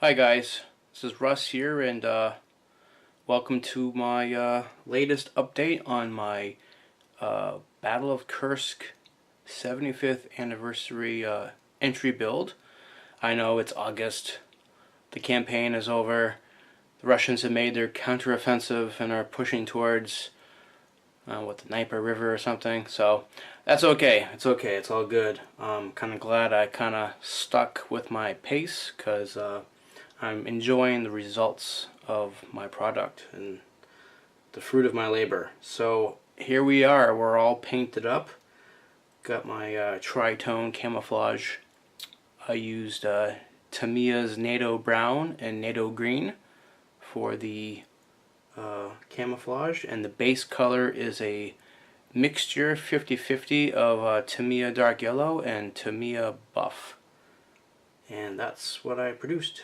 Hi guys, this is Russ here, and welcome to my latest update on my Battle of Kursk 75th anniversary entry build. I know it's August, the campaign is over, the Russians have made their counteroffensive and are pushing towards the Dnieper River or something, so that's okay. It's okay, it's all good. I'm kind of glad I kind of stuck with my pace, because I'm enjoying the results of my product and the fruit of my labor. So here we are, we're all painted up. Got my tri-tone camouflage. I used Tamiya's NATO Brown and NATO Green for the camouflage, and the base color is a mixture 50-50 of Tamiya Dark Yellow and Tamiya Buff. And that's what I produced.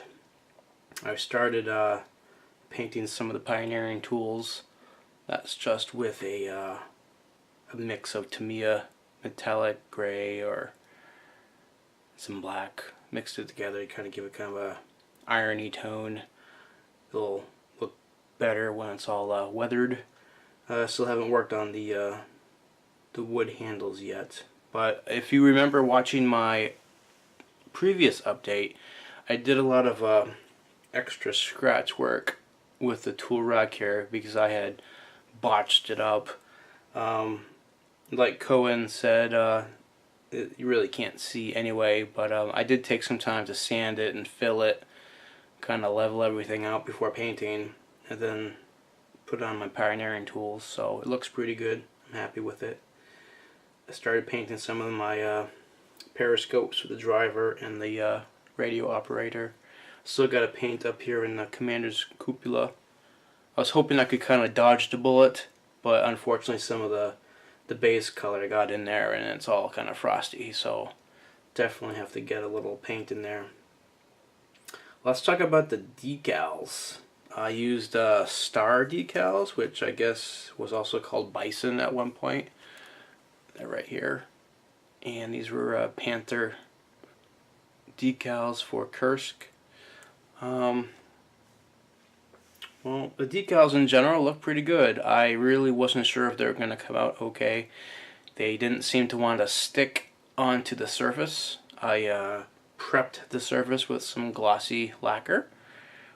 I started painting some of the pioneering tools. That's just with a mix of Tamiya metallic gray or some black. Mixed it together to kind of give it kind of a irony tone. It'll look better when it's all weathered. Still haven't worked on the wood handles yet. But if you remember watching my previous update, I did a lot of extra scratch work with the tool rack here because I had botched it up. Like Cohen said, you really can't see anyway, but I did take some time to sand it and fill it, kind of level everything out before painting, and then put on my pioneering tools, so it looks pretty good. I'm happy with it. I started painting some of my periscopes with the driver and the radio operator. Still got a paint up here in the commander's cupola. I was hoping I could kind of dodge the bullet, but unfortunately some of the base color got in there and it's all kind of frosty, so definitely have to get a little paint in there. Let's talk about the decals. I used star decals, which I guess was also called bison at one point. They're right here. And these were Panther decals for Kursk. Well, the decals in general look pretty good. I really wasn't sure if they were going to come out okay. They didn't seem to want to stick onto the surface. I prepped the surface with some glossy lacquer,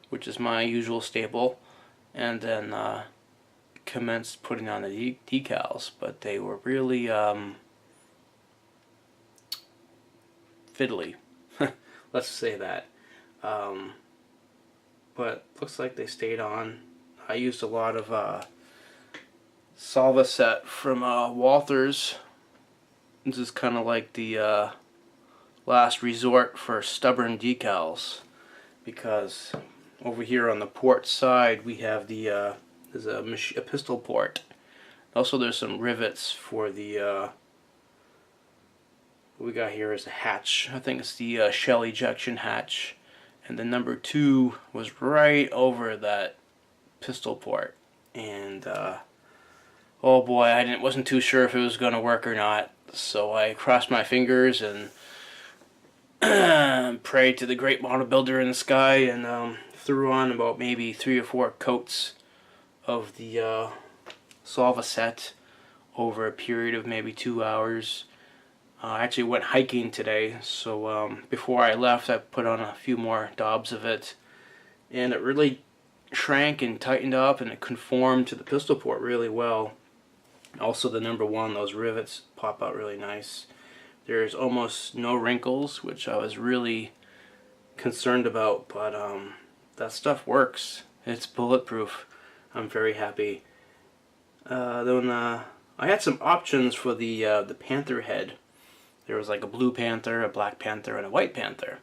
which is my usual staple, and then commenced putting on the decals, but they were really fiddly. Let's say that. But looks like they stayed on. I used a lot of Salva set from Walthers. This is kind of like the last resort for stubborn decals, because over here on the port side we have the there's a pistol port. Also there's some rivets for the what we got here is a hatch. I think it's the shell ejection hatch. And the number 2 was right over that pistol port, and oh boy, I wasn't too sure if it was going to work or not. So I crossed my fingers and prayed to the great model builder in the sky, and threw on about maybe 3 or 4 coats of the Salva set over a period of maybe 2 hours. I actually went hiking today, so before I left I put on a few more daubs of it, and it really shrank and tightened up, and it conformed to the pistol port really well. Also the number 1, those rivets pop out really nice. There's almost no wrinkles, which I was really concerned about, but that stuff works. It's bulletproof. I'm very happy. Then I had some options for the panther head. There was like a blue panther, a black panther, and a white panther.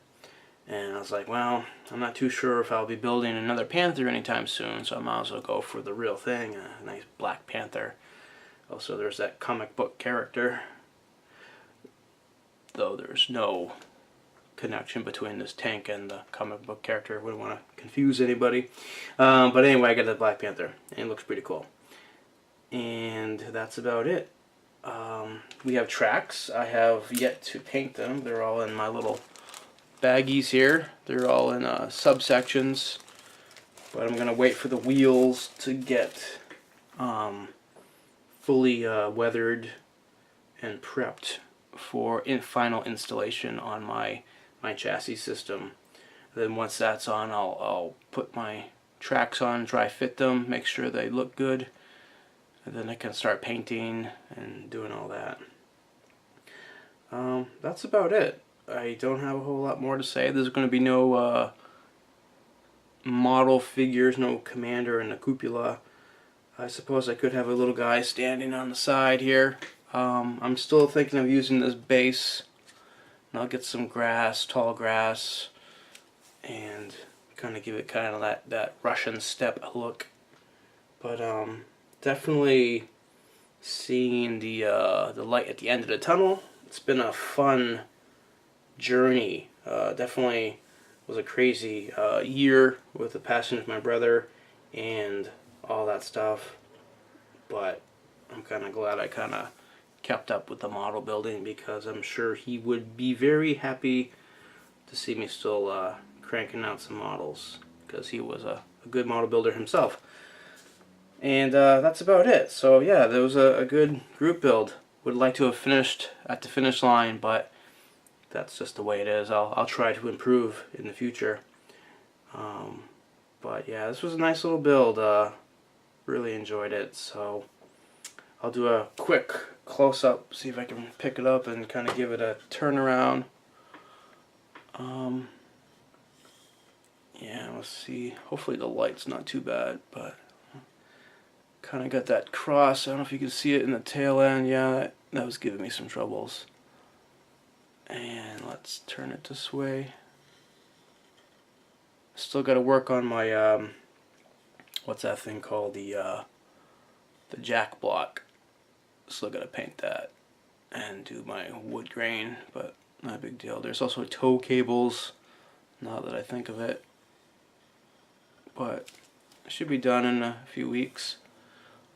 And I was like, well, I'm not too sure if I'll be building another panther anytime soon, so I might as well go for the real thing, a nice black panther. Also, there's that comic book character, though there's no connection between this tank and the comic book character. Wouldn't want to confuse anybody. But anyway, I got the black panther, and it looks pretty cool. And that's about it. We have tracks. I have yet to paint them. They're all in my little baggies here. They're all in subsections, but I'm gonna wait for the wheels to get fully weathered and prepped for final installation on my chassis system. Then once that's on, I'll put my tracks on, dry fit them, make sure they look good, and then I can start painting and doing all that. That's about it. I don't have a whole lot more to say. There's going to be no model figures, no commander in the cupola. I suppose I could have a little guy standing on the side here. I'm still thinking of using this base, and I'll get some grass, tall grass, and kind of give it kind of that Russian steppe look. But definitely seeing the light at the end of the tunnel. It's been a fun journey. Definitely was a crazy year with the passing of my brother and all that stuff. But I'm kind of glad I kind of kept up with the model building, because I'm sure he would be very happy to see me still cranking out some models, because he was a good model builder himself. And that's about it. So yeah, there was a good group build. Would like to have finished at the finish line, but that's just the way it is. I'll try to improve in the future. But yeah, this was a nice little build. Really enjoyed it. So I'll do a quick close-up, see if I can pick it up and kind of give it a turnaround. Yeah, let's see. Hopefully the light's not too bad, but kind of got that cross. I don't know if you can see it in the tail end. Yeah, that was giving me some troubles. And let's turn it this way. Still got to work on my what's that thing called, the jack block. Still got to paint that and do my wood grain, but not a big deal. There's also tow cables, now that I think of it, but it should be done in a few weeks.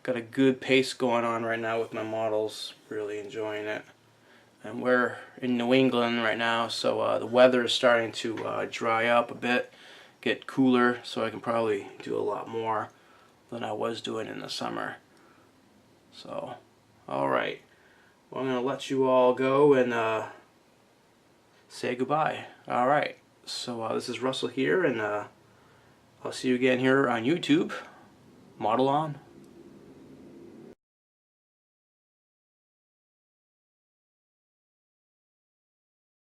Got a good pace going on right now with my models, really enjoying it. And we're in New England right now, so the weather is starting to dry up a bit, get cooler, so I can probably do a lot more than I was doing in the summer. So, alright. Well, I'm going to let you all go and say goodbye. Alright, so this is Russell here, and I'll see you again here on YouTube. Model on.